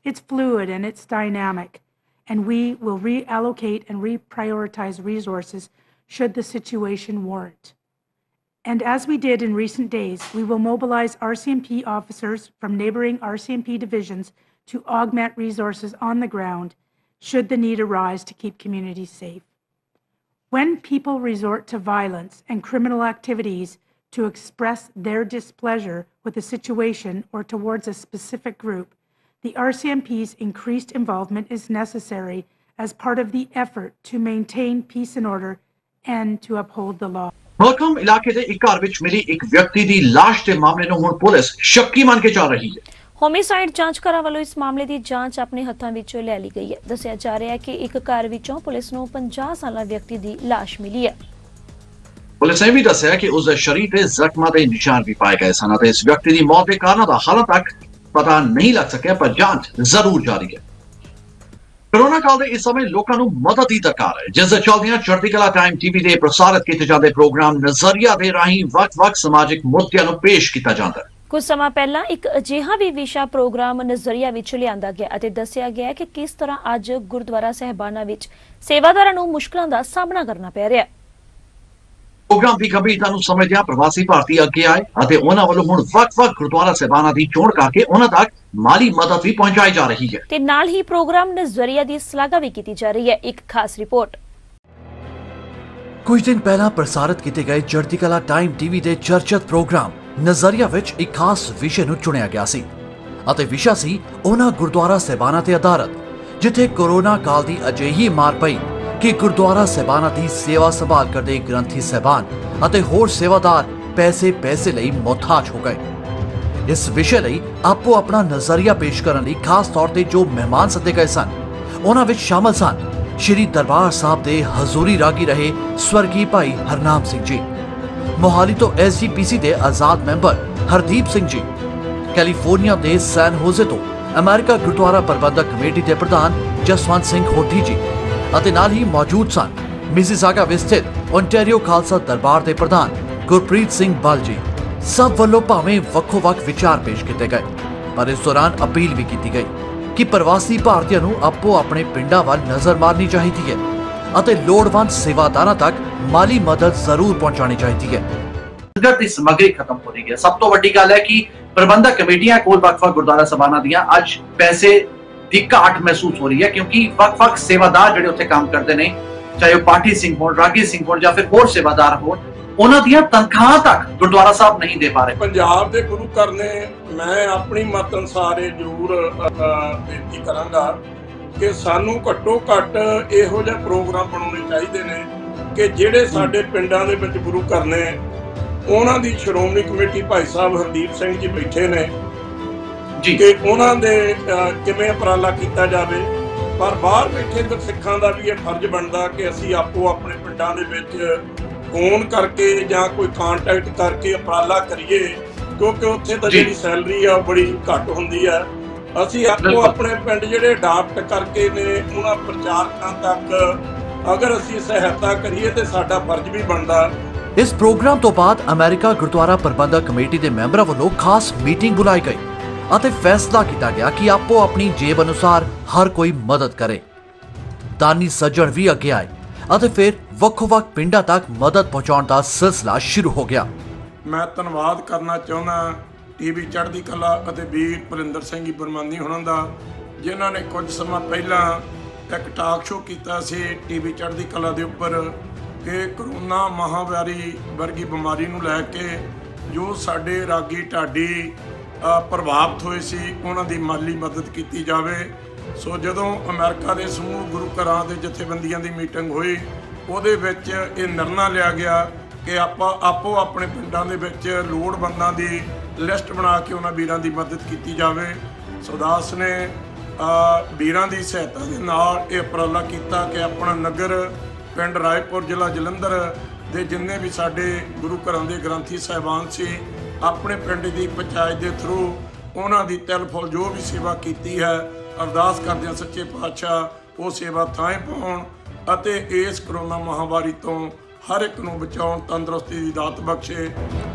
It's fluid and it's dynamic, and we will reallocate and reprioritize resources should the situation warrant. And as we did in recent days, we will mobilize RCMP officers from neighboring RCMP divisions to augment resources on the ground should the need arise to keep communities safe. When people resort to violence and criminal activities to express their displeasure with a situation or towards a specific group, the RCMP's increased involvement is necessary as part of the effort to maintain peace and order and to uphold the law. ਮਲਕਮ ਇਲਾਕੇ ਦੇ ਇੱਕ ਘਰ ਵਿੱਚ ਮਿਲੀ ਇੱਕ ਵਿਅਕਤੀ ਦੀ ਲਾਸ਼ ਦੇ ਮਾਮਲੇ ਨੂੰ ਹੁਣ ਪੁਲਿਸ ਸ਼ੱਕੀ ਮੰਨ ਕੇ ਚੱਲ ਰਹੀ ਹੈ। ਹੋਮਿਸਾਈਡ ਜਾਂਚਕਾਰਾਂ ਵੱਲੋਂ ਇਸ ਮਾਮਲੇ ਦੀ ਜਾਂਚ ਆਪਣੇ ਹੱਥਾਂ ਵਿੱਚ ਲੈ ਲਈ ਗਈ ਹੈ। ਦੱਸਿਆ ਜਾ ਰਿਹਾ ਹੈ ਕਿ ਇੱਕ ਘਰ ਵਿੱਚੋਂ ਪੁਲਿਸ ਨੂੰ 50 ਸਾਲਾ ਵਿਅਕਤੀ ਦੀ ਲਾਸ਼ ਮਿਲੀ ਹੈ। ਪੁਲਿਸ ਨੇ ਵੀ ਦੱਸਿਆ ਕਿ ਉਸ ਦੇ ਸਰੀਰ ਤੇ ਜ਼ਖਮਾਂ ਦੇ ਨਿਸ਼ਾਨ ਵੀ ਪਾਏ ਗਏ ਸਨ ਅਤੇ ਇਸ ਵਿਅਕਤੀ ਦੀ ਮੌਤ ਦੇ ਕਾਰਨਾਂ ਦਾ ਹਾਲੇ ਤੱਕ ਪਤਾ ਨਹੀਂ ਲੱਗ ਸਕਿਆ, ਪਰ ਜਾਂਚ ਜ਼ਰੂਰ ਜਾਰੀ ਹੈ। कोरोना काल दे इस समय लोगों को मदद की दरकार है, जिस दे चलदियां चढ़ती कला टाइम टीवी दे प्रसारित किए जाते प्रोग्राम नजरिया दे राही वक्त-वक्त समाजिक मुद्दों को पेश किया जाता है। कुछ समय पहला एक अजिहा भी विशा प्रोग्राम नजरिया विच लिआंदा गया ਅਤੇ ਦੱਸਿਆ ਗਿਆ ਕਿ किस तरह ਅੱਜ ਗੁਰਦੁਆਰਾ ਸਾਹਿਬਾਨਾਂ ਵਿੱਚ ਸੇਵਾਦਾਰਾਂ ਨੂੰ ਮੁਸ਼ਕਲਾਂ ਦਾ ਸਾਹਮਣਾ ਕਰਨਾ ਪੈ ਰਿਹਾ ਹੈ। प्रोग्राम की गंभीरता ਨੂੰ ਸਮਝਦਿਆਂ ਪ੍ਰਵਾਸੀ ਭਾਰਤੀ ਅੱਗੇ ਆਏ ਅਤੇ ਉਹਨਾਂ ਵੱਲੋਂ ਹੁਣ ਵਕ-ਵਕ ਗੁਰਦੁਆਰਾ ਸਾਹਿਬਾਨਾਂ ਦੀ ਚੋਣ ਕਰਕੇ ਉਹਨਾਂ ਤੱਕ ਮਾਲੀ ਮਦਦ ਵੀ ਪਹੁੰਚਾਈ ਜਾ ਰਹੀ ਹੈ ਤੇ ਨਾਲ ਹੀ ਪ੍ਰੋਗਰਾਮ ਨਜ਼ਰੀਆ ਦੀ ਸ਼ਲਾਘਾ ਵੀ ਕੀਤੀ ਜਾ ਰਹੀ ਹੈ। ਇੱਕ ਖਾਸ ਰਿਪੋर्ट। ਕੁਝ ਦਿਨ ਪਹਿਲਾਂ ਪ੍ਰਸਾਰਿਤ ਕੀਤੇ ਗਏ ਚੜ੍ਹਦੀ ਕਲਾ ਟਾਈਮ ਟੀਵੀ ਦੇ ਚਰਚਿਤ ਪ੍ਰੋਗਰਾਮ ਨਜ਼ਰੀਆ ਵਿੱਚ ਇੱਕ ਖਾਸ ਵਿਸ਼ੇ ਨੂੰ ਚੁਣਿਆ ਗਿਆ ਸੀ ਅਤੇ ਵਿਸ਼ਾ ਸੀ ਉਹਨਾਂ ਗੁਰਦੁਆਰਾ ਸਾਹਿਬਾਨਾਂ ਤੇ ਆਧਾਰਿਤ ਜਿੱਥੇ ਕੋਰੋਨਾ ਕਾਲ ਦੀ ਅਜਿਹੀ ਮਾਰ ਪਈ कि गुरुद्वारा ਸਾਹਿਬਾਨਾਂ ਦੀ सेवा संभाल करते ग्रंथी ਸਾਹਿਬਾਨ ਅਤੇ ਹੋਰ सेवादार पैसे ਲਈ मोहताज हो गए। इस विषय ਲਈ आपो अपना नजरिया पेश करने ਲਈ खास तौर ਤੇ जो मेहमान सदे गए सन उन्हां ਵਿੱਚ शामिल सन श्री दरबार साहब दे हजूरी रागी रहे स्वर्गीय भाई हरनाम सिंह जी, मोहाली तो SGPC दे आजाद मैंबर हरदीप सिंह जी, कैलीफोर्निया दे सैन होजे तो अमेरिका गुरुद्वारा प्रबंधक कमेटी के प्रधान जसवंत सिंह होठी जी अते नाल ही मौजूद सन मिसिसागा विच स्थित ओंटारियो खालसा दरबार के प्रधान गुरप्रीत सिंह बल जी। सब वालों भावें वक्खो-वक्ख विचार पेश किए गए, पर इस दौरान अपील भी की गई कि प्रवासी भारतीयों नूं आपो अपने पिंडां वल नज़र मारनी चाहिए है अते लोड़वंद सेवादारां तक माली मदद जरूर पहुंचानी चाहिए है। लंगर दी समग्री खत्म हो रही है। सब तो वड्डी गल है कि प्रबंधक कमेटियां कोल वक्फ-वक्फ गुरुद्वारा सभाना दियां अज पैसे दी घाट महसूस हो रही है, क्योंकि वक्फ-वक्फ सेवादार जिहड़े उत्थे काम करते ने, चाहे वो पाठी सिंह होण, रागी सिंह होण या फिर होर सेवादार होण, उन्हां दियां तनखाहां तक गुरुद्वारा साहब नहीं दे पा रहे। पंजाब दे गुरु घर ने मैं अपनी मत अनुसार जरूर बेनती करांगा कि सानू घट्टो घट इहो जिहा प्रोग्राम बनाउणे चाहीदे ने कि जिहड़े साडे पिंडां दे विच गुरु घर ने उन्हां दी श्रोमणी कमेटी भाई साहब हरदीप सिंह जी बैठे ने जी कि उन्हां दे किवें उपराला कीता जावे, पर बाहर बैठे गुरसिखां दा भी यह फर्ज बनदा कि असीं आपो अपने पिंडां दे विच फोन करके या कोई कांटैक्ट करके उपराला करिए, क्योंकि उत्थे तां जिहड़ी सैलरी आ बड़ी घट हुंदी है। असीं आपो अपने पिंड जिहड़े अडाप्ट करके ने उन्हां प्रचारकां तक अगर असीं सहायता करिए तो साडा फर्ज भी बनदा। इस प्रोग्राम तो बाद अमेरिका गुरुद्वारा प्रबंधक कमेटी के मैंबरों वालों खास मीटिंग बुलाई गई अते फैसला किया गया कि आपो अपनी जेब अनुसार हर कोई मदद करे। दानी सज्जण भी अगे आए अते फिर वक्ख-वक्ख पिंडां तक मदद पहुंचाने का सिलसिला शुरू हो गया। मैं धन्यवाद करना चाहुंदा टीवी चढ़दी कला अते वीर परिंदर सिंह बरमानी हुणां दा, जिन्हां ने कुछ समा पहला एक टाक शो किया सी टीवी चढ़दी कला दे उपर कि कोरोना महामारी वर्गी बीमारी नूं लैके जो साडे रागी ढाडी प्रभावित होए सी उन्हां दी माली मदद की जावे। सो जदों अमेरिका के समूह गुरु घरां दे जथेबंदियां दी मीटिंग हुई उहदे विच इह निर्णय लिया गया कि आपो अपने पिंडां दे विच लोड़वंदां दी लिस्ट बना के उन्हां वीरां दी मदद की जावे। सुदास ने वीरां दी सहायता दे नाल इह उपराला कीता कि अपना नगर पिंड रायपुर जिला जलंधर दे जिन्ने भी साडे गुरु घरां दे ग्रंथी साहिबान सी अपने पिंड की पंचायत के थ्रू उन्हां दी तिल फुल जो भी सेवा की है अरदास करदे सच्चे पातशाह वो सेवा थाएं पाउण अते इस कोरोना महामारी तो हर एक नूं बचाउण तंदुरुस्ती दी दात बख्शे।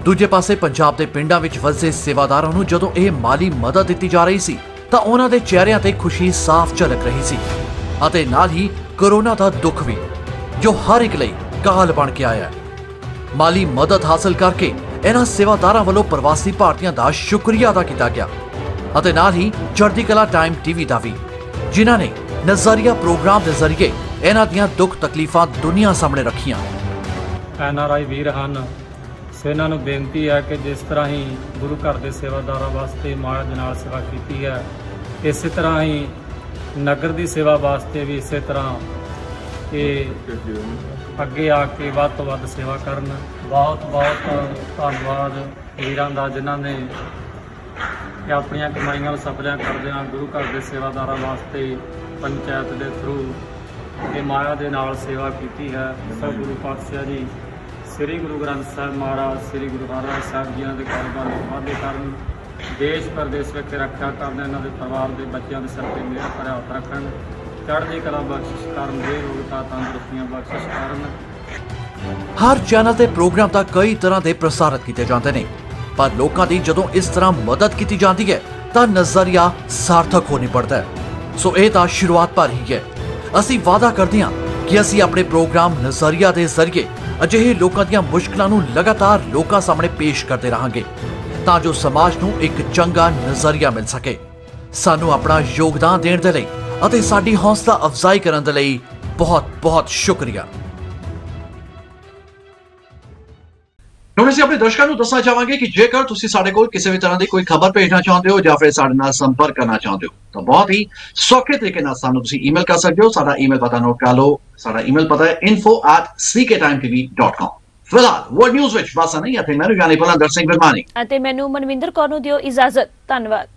दूजे पासे पंजाब के पिंडां विच वसे सेवादारां नूं जदों यह माली मदद दित्ती जा रही सी तां उन्हां दे चेहरिਆਂ ते खुशी साफ झलक रही सी अते नाल ही कोरोना दा दुख भी जो हर एक लई काल बन के आया। माली मदद हासिल करके इन्हां सेवादारां वालों प्रवासी भारतीयों का शुक्रिया अदा किया गया अते नाल ही चढ़दी कला टाइम टीवी दा भी, जिन्हां ने नज़रिया प्रोग्राम के जरिए इन्हां दियां दुख तकलीफां दुनिया सामने रखियां। NRI वीर हन सो इन्हां नूं बेनती है कि जिस तरह ही गुरु घर के सेवादारां वास्ते माया दे नाल सेवा की है, इस तरह ही नगर की सेवा वास्ते भी इस तरह ये अगे आके वध तो वध सेवा करन। बहुत बहुत धन्यवाद वीरां दा जिन्हां ने अपनियां कमाईआं सफलियां करदिआं गुरु घर के सेवादारां वास्ते पंचायत के थ्रू ये माया दे नाल सेवा की है। सो गुरु पातशाह जी श्री गुरु ग्रंथ साहिब महाराज श्री गुरु हरराज साहिब जी के कारोबार वाधे करन, देश प्रदेश विच रक्षा करन, इन्हां दे परिवार के बच्चों के सिर ते मेहर भरा हत्थ रखन, चढ़दी कला बख्शिश करन, बेरोगता तंदुरुस्तियां बख्शिश करन। हर चैनल के प्रोग्राम तक कई तरह के प्रसारित किए जाते हैं, पर लोगों की जदों इस तरह मदद की जाती है तो नजरिया सार्थक हो निपटता है। सो यह तो शुरुआत पर ही है। असी वादा करते हैं कि असी अपने प्रोग्राम नजरिया के जरिए अजिहे लोगों दी मुश्किलों नूं लगातार लोगों सामने पेश करते रहांगे ताजो समाज नूं एक चंगा नजरिया मिल सके। सानू अपना योगदान देने दे लई अते साडी हौसला अफजाई करन दे लई बहुत बहुत शुक्रिया। ਹੁਣ ਅਸੀਂ ਆਪਣੇ ਦਰਸ਼ਕਾਂ ਨੂੰ ਦੱਸਣਾ ਚਾਹਾਂਗੇ ਕਿ ਜੇਕਰ ਤੁਸੀਂ ਸਾਡੇ ਕੋਲ ਕਿਸੇ ਵੀ ਤਰ੍ਹਾਂ ਦੀ ਕੋਈ ਖਬਰ ਭੇਜਣਾ ਚਾਹੁੰਦੇ ਹੋ ਜਾਂ ਫਿਰ ਸਾਡੇ ਨਾਲ ਸੰਪਰਕ ਕਰਨਾ ਚਾਹੁੰਦੇ ਹੋ ਤਾਂ ਬਹੁਤ ਹੀ ਸੌਖੇ ਤਰੀਕੇ ਨਾਲ ਸਾਨੂੰ ਤੁਸੀਂ ਈਮੇਲ ਕਰ ਸਕਦੇ ਹੋ। ਸਾਡਾ ਈਮੇਲ ਪਤਾ ਨੋਟ ਕਰ ਲਓ। ਸਾਡਾ ਈਮੇਲ ਪਤਾ ਹੈ info@cktimetv.com। ਫਿਲਹਾਲ ਵਰਲਡ ਨਿਊਜ਼ ਵਿੱਚ ਬਸ ਨਹੀਂ ਅਤੇ ਮੈਨੂੰ ਯਾਨੀ ਬਲੰਦਰ ਸਿੰਘ ਬਰਮਾਨੀ ਅਤੇ ਮੈਨੂੰ ਮਨਵਿੰਦਰ ਕੌਰ ਨੂੰ ਦਿਓ ਇਜਾਜ਼ਤ। ਧੰਨਵਾਦ।